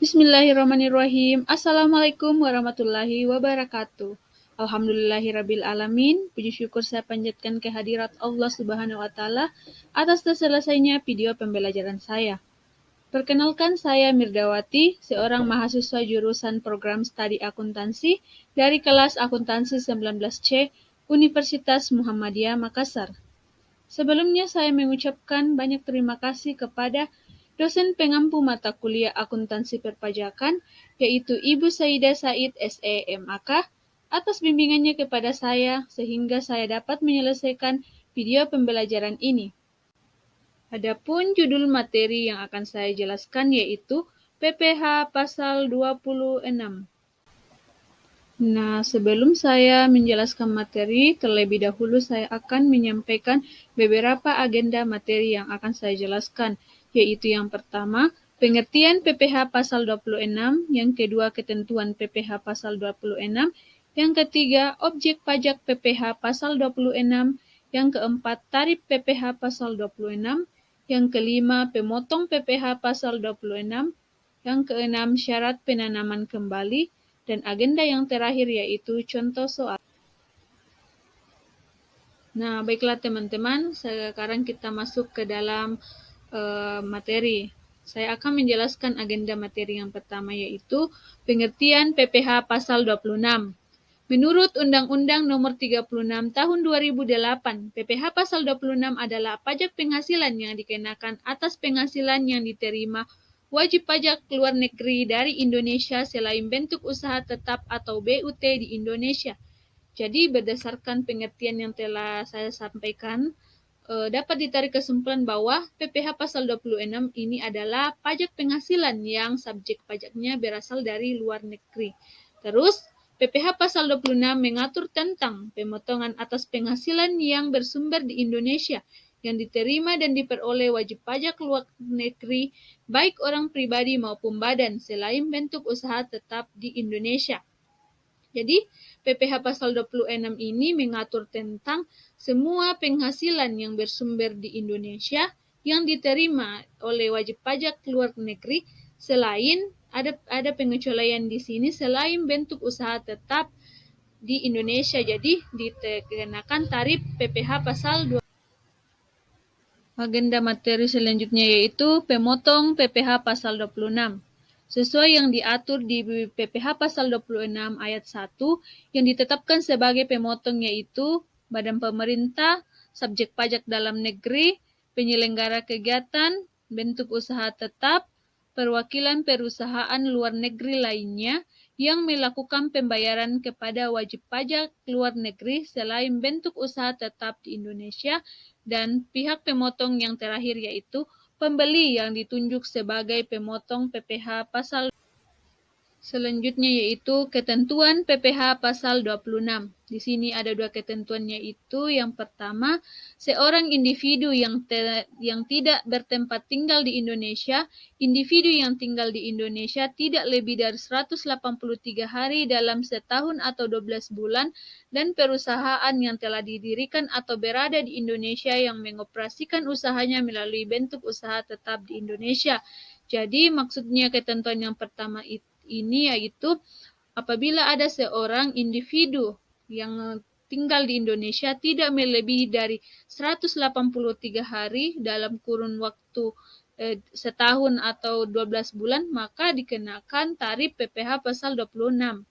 Bismillahirrahmanirrahim. Assalamualaikum warahmatullahi wabarakatuh. Alhamdulillahirabbil alamin. Puji syukur saya panjatkan kehadirat Allah Subhanahu wa taala atas terselesainya video pembelajaran saya. Perkenalkan, saya Mirdawati, seorang mahasiswa jurusan Program Studi Akuntansi dari kelas Akuntansi 19C Universitas Muhammadiyah Makassar. Sebelumnya saya mengucapkan banyak terima kasih kepada dosen pengampu mata kuliah akuntansi perpajakan, yaitu Ibu Saidah Said SE MAK, atas bimbingannya kepada saya sehingga saya dapat menyelesaikan video pembelajaran ini. Adapun judul materi yang akan saya jelaskan yaitu PPh pasal 26. Nah, sebelum saya menjelaskan materi, terlebih dahulu saya akan menyampaikan beberapa agenda materi yang akan saya jelaskan, yaitu yang pertama, pengertian PPh pasal 26, yang kedua, ketentuan PPh pasal 26, yang ketiga, objek pajak PPh pasal 26, yang keempat, tarif PPh pasal 26, yang kelima, pemotong PPh pasal 26, yang keenam, syarat penanaman kembali, dan agenda yang terakhir yaitu contoh soal. Nah, baiklah teman-teman, sekarang kita masuk ke dalam materi. Saya akan menjelaskan agenda materi yang pertama yaitu pengertian PPh pasal 26. Menurut Undang-Undang Nomor 36 Tahun 2008, PPh pasal 26 adalah pajak penghasilan yang dikenakan atas penghasilan yang diterima wajib pajak luar negeri dari Indonesia selain bentuk usaha tetap atau BUT di Indonesia. Jadi berdasarkan pengertian yang telah saya sampaikan, dapat ditarik kesimpulan bahwa PPh pasal 26 ini adalah pajak penghasilan yang subjek pajaknya berasal dari luar negeri. Terus, PPh pasal 26 mengatur tentang pemotongan atas penghasilan yang bersumber di Indonesia yang diterima dan diperoleh wajib pajak luar negeri, baik orang pribadi maupun badan, selain bentuk usaha tetap di Indonesia. Jadi, PPh pasal 26 ini mengatur tentang semua penghasilan yang bersumber di Indonesia yang diterima oleh wajib pajak luar negeri, selain ada pengecualian di sini, selain bentuk usaha tetap di Indonesia. Jadi, dikenakan tarif PPh pasal 2. Agenda materi selanjutnya yaitu pemotong PPh pasal 26. Sesuai yang diatur di PPh pasal 26 ayat 1, yang ditetapkan sebagai pemotong yaitu badan pemerintah, subjek pajak dalam negeri, penyelenggara kegiatan, bentuk usaha tetap, perwakilan perusahaan luar negeri lainnya yang melakukan pembayaran kepada wajib pajak luar negeri selain bentuk usaha tetap di Indonesia, dan pihak pemotong yang terakhir yaitu pembeli yang ditunjuk sebagai pemotong PPh pasal. Selanjutnya yaitu ketentuan PPh pasal 26. Di sini ada dua ketentuan, yaitu yang pertama, seorang individu yang tidak bertempat tinggal di Indonesia, individu yang tinggal di Indonesia tidak lebih dari 183 hari dalam setahun atau 12 bulan, dan perusahaan yang telah didirikan atau berada di Indonesia yang mengoperasikan usahanya melalui bentuk usaha tetap di Indonesia. Jadi maksudnya ketentuan yang pertama ini yaitu apabila ada seorang individu yang tinggal di Indonesia tidak melebihi dari 183 hari dalam kurun waktu setahun atau 12 bulan, maka dikenakan tarif PPh pasal 26.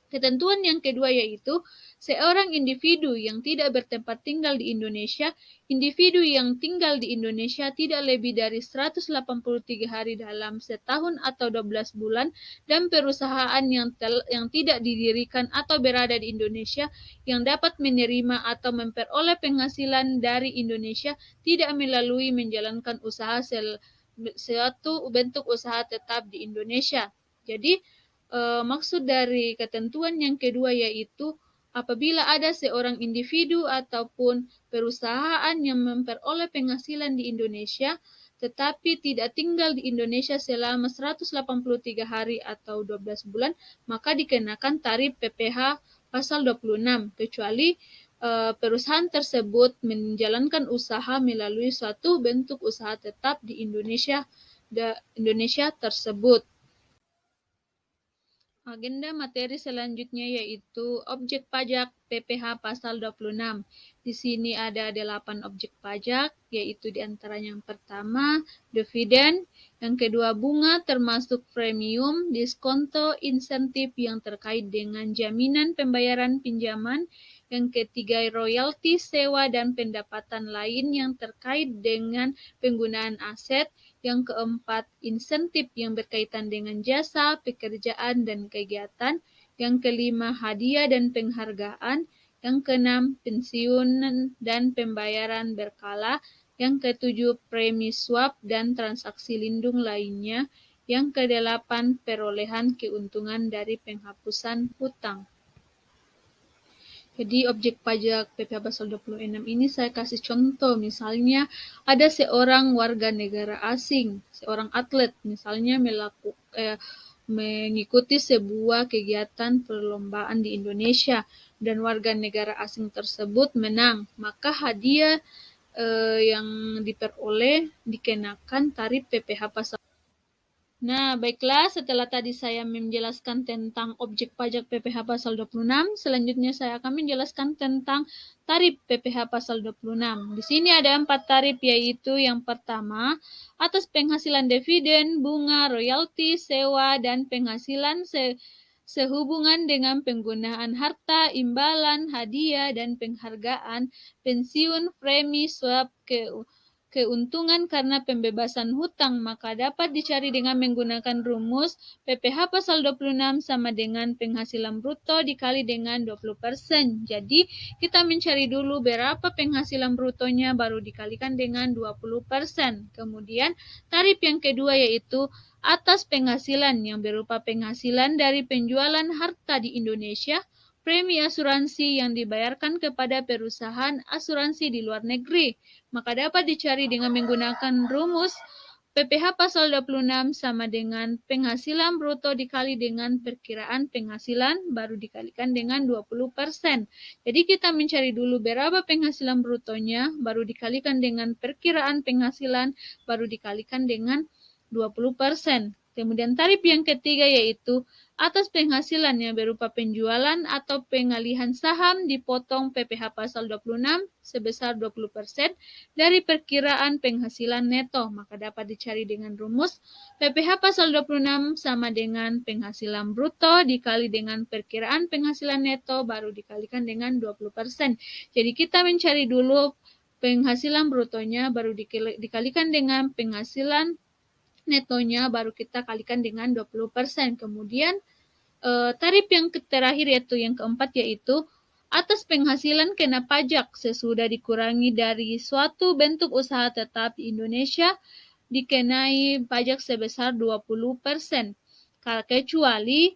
Ketentuan yang kedua yaitu seorang individu yang tidak bertempat tinggal di Indonesia, individu yang tinggal di Indonesia tidak lebih dari 183 hari dalam setahun atau 12 bulan, dan perusahaan yang tidak didirikan atau berada di Indonesia yang dapat menerima atau memperoleh penghasilan dari Indonesia tidak melalui menjalankan usaha suatu bentuk usaha tetap di Indonesia. Jadi, maksud dari ketentuan yang kedua yaitu apabila ada seorang individu ataupun perusahaan yang memperoleh penghasilan di Indonesia tetapi tidak tinggal di Indonesia selama 183 hari atau 12 bulan, maka dikenakan tarif PPh pasal 26, kecuali perusahaan tersebut menjalankan usaha melalui suatu bentuk usaha tetap di Indonesia tersebut. Agenda materi selanjutnya yaitu objek pajak PPh pasal 26. Di sini ada 8 objek pajak, yaitu diantaranya yang pertama, dividen, yang kedua bunga termasuk premium, diskonto, insentif yang terkait dengan jaminan pembayaran pinjaman, yang ketiga royalti, sewa, dan pendapatan lain yang terkait dengan penggunaan aset, yang keempat, insentif yang berkaitan dengan jasa, pekerjaan, dan kegiatan. Yang kelima, hadiah dan penghargaan. Yang keenam, pensiun dan pembayaran berkala. Yang ketujuh, premi swap dan transaksi lindung lainnya. Yang kedelapan, perolehan keuntungan dari penghapusan hutang. Jadi objek pajak PPh pasal 26 ini saya kasih contoh, misalnya ada seorang warga negara asing, seorang atlet misalnya mengikuti sebuah kegiatan perlombaan di Indonesia dan warga negara asing tersebut menang, maka hadiah yang diperoleh dikenakan tarif PPh pasal. Nah, baiklah, setelah tadi saya menjelaskan tentang objek pajak PPh pasal 26, selanjutnya saya akan menjelaskan tentang tarif PPh pasal 26. Di sini ada 4 tarif, yaitu yang pertama, atas penghasilan dividen, bunga, royalti, sewa, dan penghasilan sehubungan dengan penggunaan harta, imbalan, hadiah, dan penghargaan, pensiun, premi, swap, keuntungan karena pembebasan hutang, maka dapat dicari dengan menggunakan rumus PPh pasal 26 sama dengan penghasilan bruto dikali dengan 20%. Jadi, kita mencari dulu berapa penghasilan brutonya baru dikalikan dengan 20%. Kemudian, tarif yang kedua yaitu atas penghasilan yang berupa penghasilan dari penjualan harta di Indonesia, premi asuransi yang dibayarkan kepada perusahaan asuransi di luar negeri, maka dapat dicari dengan menggunakan rumus PPh pasal 26 sama dengan penghasilan bruto dikali dengan perkiraan penghasilan baru dikalikan dengan 20%. Jadi kita mencari dulu berapa penghasilan brutonya baru dikalikan dengan perkiraan penghasilan baru dikalikan dengan 20%. Kemudian tarif yang ketiga yaitu atas penghasilan yang berupa penjualan atau pengalihan saham dipotong PPh pasal 26 sebesar 20% dari perkiraan penghasilan neto, maka dapat dicari dengan rumus PPh pasal 26 sama dengan penghasilan bruto dikali dengan perkiraan penghasilan neto baru dikalikan dengan 20%. Jadi kita mencari dulu penghasilan brutonya baru dikalikan dengan penghasilan netonya baru kita kalikan dengan 20%. Kemudian tarif yang terakhir yaitu yang keempat yaitu atas penghasilan kena pajak sesudah dikurangi dari suatu bentuk usaha tetap di Indonesia dikenai pajak sebesar 20%. Kecuali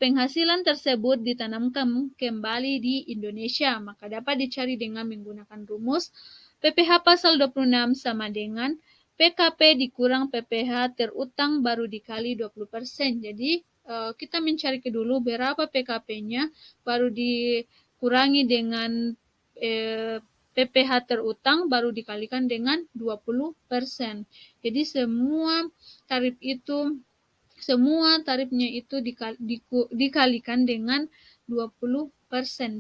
penghasilan tersebut ditanamkan kembali di Indonesia, maka dapat dicari dengan menggunakan rumus PPh pasal 26 sama dengan PKP dikurang PPh terutang baru dikali 20%. Jadi kita mencari dulu berapa PKP-nya baru dikurangi dengan PPh terutang baru dikalikan dengan 20%. Jadi semua tarifnya itu dikalikan dengan 20%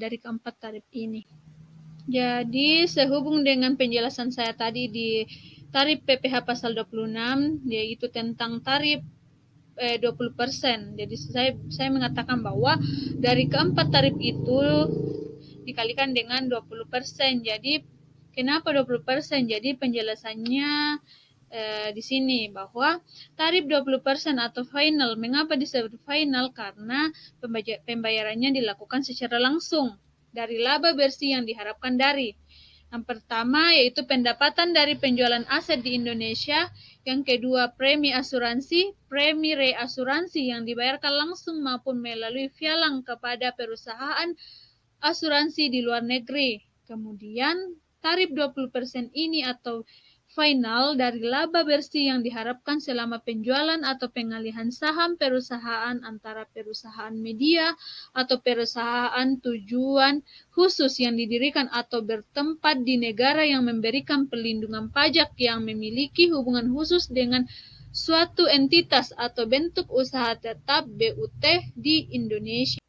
dari keempat tarif ini. Jadi sehubung dengan penjelasan saya tadi di tarif PPh pasal 26 yaitu tentang tarif 20%. Jadi saya mengatakan bahwa dari keempat tarif itu dikalikan dengan 20%. Jadi kenapa 20%? Jadi penjelasannya di sini bahwa tarif 20% atau final. Mengapa disebut final? Karena pembayarannya dilakukan secara langsung dari laba bersih yang diharapkan dari yang pertama yaitu pendapatan dari penjualan aset di Indonesia, yang kedua premi asuransi, premi reasuransi yang dibayarkan langsung maupun melalui pialang kepada perusahaan asuransi di luar negeri. Kemudian tarif 20% ini atau final dari laba bersih yang diharapkan selama penjualan atau pengalihan saham perusahaan antara perusahaan media atau perusahaan tujuan khusus yang didirikan atau bertempat di negara yang memberikan perlindungan pajak yang memiliki hubungan khusus dengan suatu entitas atau bentuk usaha tetap BUT di Indonesia.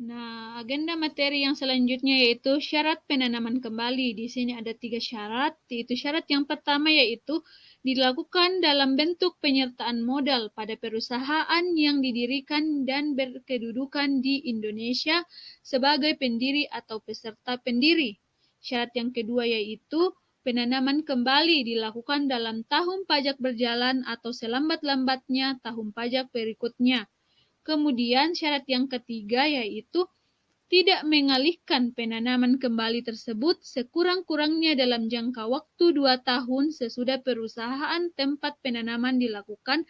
Nah, agenda materi yang selanjutnya yaitu syarat penanaman kembali. Di sini ada 3 syarat, yaitu syarat yang pertama yaitu dilakukan dalam bentuk penyertaan modal pada perusahaan yang didirikan dan berkedudukan di Indonesia sebagai pendiri atau peserta pendiri. Syarat yang kedua yaitu penanaman kembali dilakukan dalam tahun pajak berjalan atau selambat-lambatnya tahun pajak berikutnya. Kemudian syarat yang ketiga yaitu tidak mengalihkan penanaman kembali tersebut sekurang-kurangnya dalam jangka waktu 2 tahun sesudah perusahaan tempat penanaman dilakukan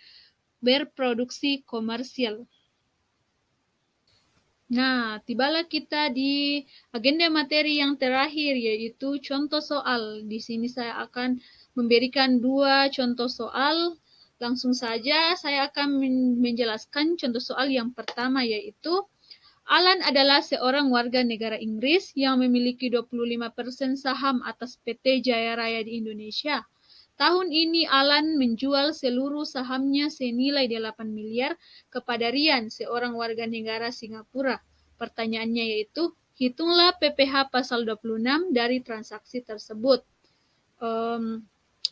berproduksi komersial. Nah, tibalah kita di agenda materi yang terakhir yaitu contoh soal. Di sini saya akan memberikan 2 contoh soal. Langsung saja saya akan menjelaskan contoh soal yang pertama yaitu Alan adalah seorang warga negara Inggris yang memiliki 25% saham atas PT Jaya Raya di Indonesia. Tahun ini Alan menjual seluruh sahamnya senilai 8 miliar kepada Rian, seorang warga negara Singapura. Pertanyaannya yaitu, hitunglah PPh pasal 26 dari transaksi tersebut.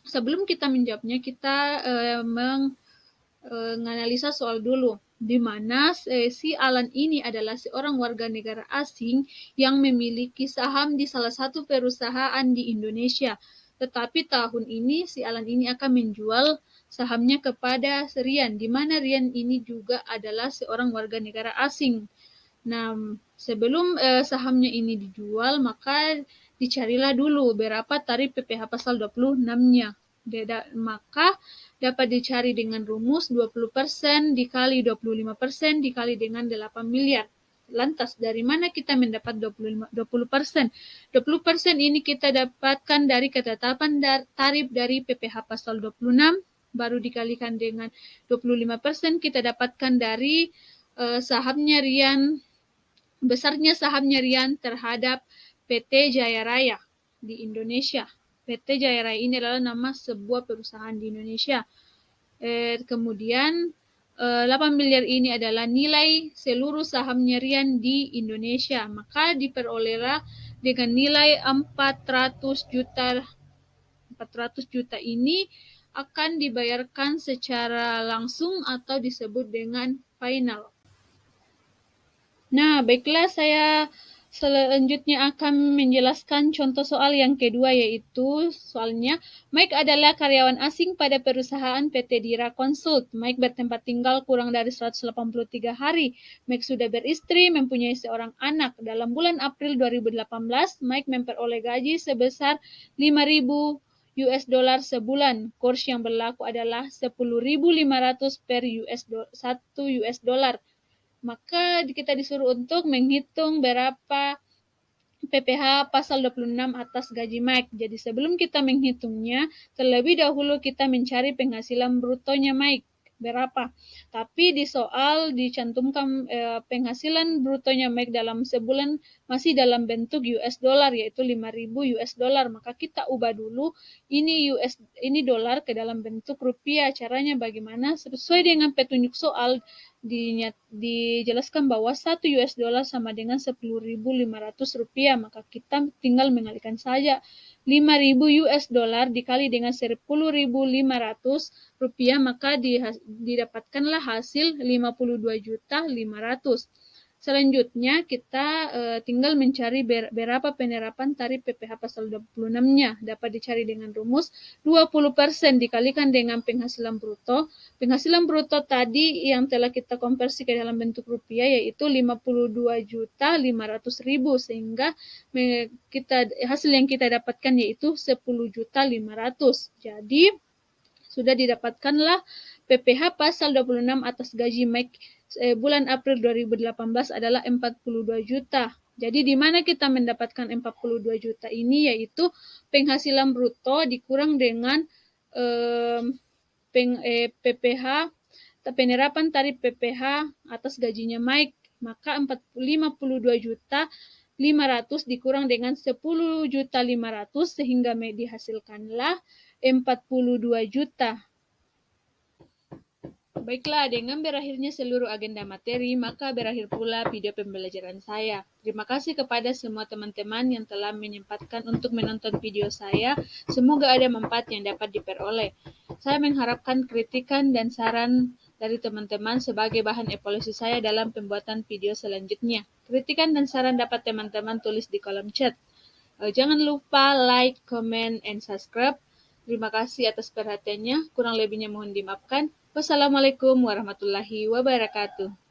Sebelum kita menjawabnya, kita menganalisa soal dulu, di mana si Alan ini adalah seorang warga negara asing yang memiliki saham di salah satu perusahaan di Indonesia. Tetapi tahun ini si Alan ini akan menjual sahamnya kepada Rian, di mana Rian ini juga adalah seorang warga negara asing. Nah, sebelum sahamnya ini dijual, maka dicarilah dulu berapa tarif PPh pasal 26-nya. Maka dapat dicari dengan rumus 20% dikali 25% dikali dengan 8 miliar. Lantas, dari mana kita mendapat 20%? 20% ini kita dapatkan dari ketetapan tarif dari PPh pasal 26, baru dikalikan dengan 25% kita dapatkan dari sahamnya Rian, besarnya sahamnya Rian terhadap PT Jaya Raya di Indonesia. PT Jaya Raya ini adalah nama sebuah perusahaan di Indonesia. Kemudian 8 miliar ini adalah nilai seluruh sahamnya Rian di Indonesia. Maka diperolehlah dengan nilai 400 juta. 400 juta ini akan dibayarkan secara langsung atau disebut dengan final. Nah, baiklah, saya selanjutnya akan menjelaskan contoh soal yang kedua, yaitu soalnya Mike adalah karyawan asing pada perusahaan PT Dira Consult. Mike bertempat tinggal kurang dari 183 hari. Mike sudah beristri, mempunyai seorang anak. Dalam bulan April 2018, Mike memperoleh gaji sebesar 5.000 US dollar sebulan. Kurs yang berlaku adalah 10.500 per 1 US dollar. Maka kita disuruh untuk menghitung berapa PPh pasal 26 atas gaji Mike. Jadi sebelum kita menghitungnya, terlebih dahulu kita mencari penghasilan brutonya Mike. Berapa? Tapi di soal dicantumkan penghasilan brutonya Mike dalam sebulan masih dalam bentuk US dollar, yaitu 5.000 US dollar. Maka kita ubah dulu ini dolar ke dalam bentuk rupiah. Caranya bagaimana? Sesuai dengan petunjuk soal dijelaskan bahwa 1 US dollar sama dengan 10.500 rupiah, maka kita tinggal mengalihkan saja 5.000 US dollar dikali dengan 10.500 rupiah, maka didapatkanlah hasil 52.500.000. Selanjutnya kita tinggal mencari berapa penerapan tarif PPh pasal 26-nya. Dapat dicari dengan rumus 20% dikalikan dengan penghasilan bruto. Penghasilan bruto tadi yang telah kita konversi ke dalam bentuk rupiah yaitu 52.500.000, sehingga hasil yang kita dapatkan yaitu 10.500.000. Jadi sudah didapatkanlah PPh pasal 26 atas gaji Mike bulan April 2018 adalah 42 juta. Jadi di mana kita mendapatkan 42 juta ini, yaitu penghasilan bruto dikurang dengan PPh, penerapan tarif PPh atas gajinya Mike. Maka 52 juta 500 dikurang dengan 10 juta 500 sehingga dihasilkanlah 42 juta. Baiklah, dengan berakhirnya seluruh agenda materi, maka berakhir pula video pembelajaran saya. Terima kasih kepada semua teman-teman yang telah menyempatkan untuk menonton video saya. Semoga ada manfaat yang dapat diperoleh. Saya mengharapkan kritikan dan saran dari teman-teman sebagai bahan evaluasi saya dalam pembuatan video selanjutnya. Kritikan dan saran dapat teman-teman tulis di kolom chat. Jangan lupa like, comment, and subscribe. Terima kasih atas perhatiannya. Kurang lebihnya mohon dimaafkan. Wassalamualaikum warahmatullahi wabarakatuh.